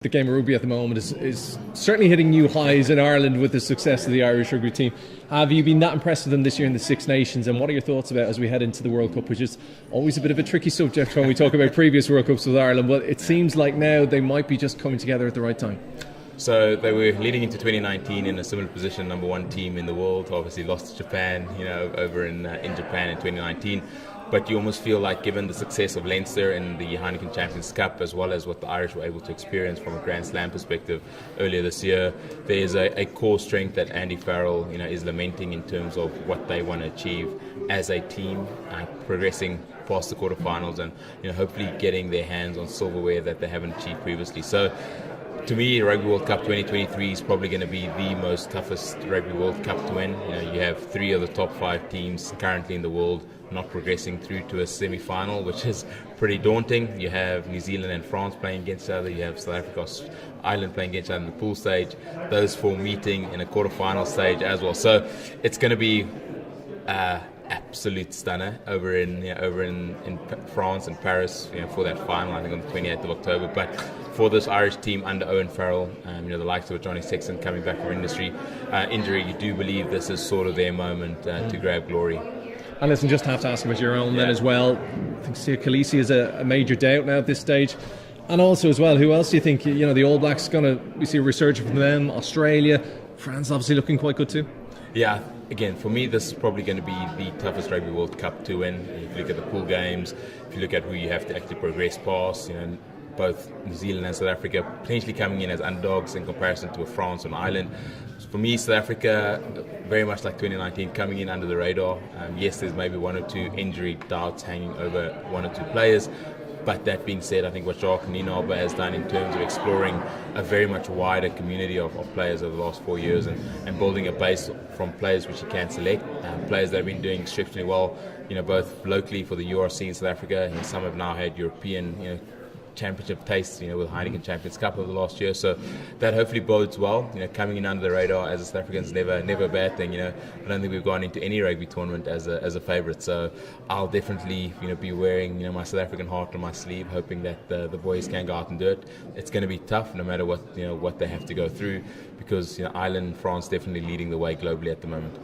The game of rugby at the moment is certainly hitting new highs in Ireland with the success of the Irish rugby team. Have you been that impressed with them this year in the Six Nations, and what are your thoughts about as we head into the World Cup, which is always a bit of a tricky subject when we talk about previous World Cups with Ireland, but it seems like now they might be just coming together at the right time. So they were leading into 2019 in a similar position, number one team in the world. Obviously lost to Japan, over in Japan in 2019. But you almost feel like, given the success of Leinster in the Heineken Champions Cup, as well as what the Irish were able to experience from a Grand Slam perspective earlier this year, there is a core strength that Andy Farrell, is lamenting in terms of what they want to achieve as a team, progressing past the quarterfinals and hopefully getting their hands on silverware that they haven't achieved previously. So, to me, Rugby World Cup 2023 is probably going to be the most toughest Rugby World Cup to win. You have three of the top five teams currently in the world not progressing through to a semi-final, which is pretty daunting. You have New Zealand and France playing against each other. You have South Africa, Ireland playing against each other in the pool stage. Those four meeting in a quarter-final stage as well. So it's going to be absolute stunner over in France and Paris, for that final, I think on the 28th of October. But for this Irish team under Owen Farrell, the likes of Johnny Sexton coming back from injury, you do believe this is sort of their moment to grab glory. And listen, just have to ask about your own then as well. I think Sia Khaleesi is a major doubt now at this stage. And also as well, who else do you think, the All Blacks we see a resurgence from them, Australia, France obviously looking quite good too? Yeah, again, for me, this is probably going to be the toughest Rugby World Cup to win. If you look at the pool games, if you look at who you have to actually progress past, both New Zealand and South Africa potentially coming in as underdogs in comparison to a France and Ireland. For me, South Africa, very much like 2019, coming in under the radar. Yes, there's maybe one or two injury doubts hanging over one or two players. But that being said, I think what Jacques Nienaber has done in terms of exploring a very much wider community of players over the last 4 years and building a base from players which he can select, players that have been doing exceptionally well, both locally for the URC in South Africa, and some have now had European, championship tastes, with Heineken Champions Cup over the last year. So that hopefully bodes well. Coming in under the radar as a South African is never a bad thing. I don't think we've gone into any rugby tournament as a favourite. So I'll definitely, be wearing, my South African heart on my sleeve, hoping that the boys can go out and do it. It's going to be tough, no matter what they have to go through, because Ireland and France definitely leading the way globally at the moment.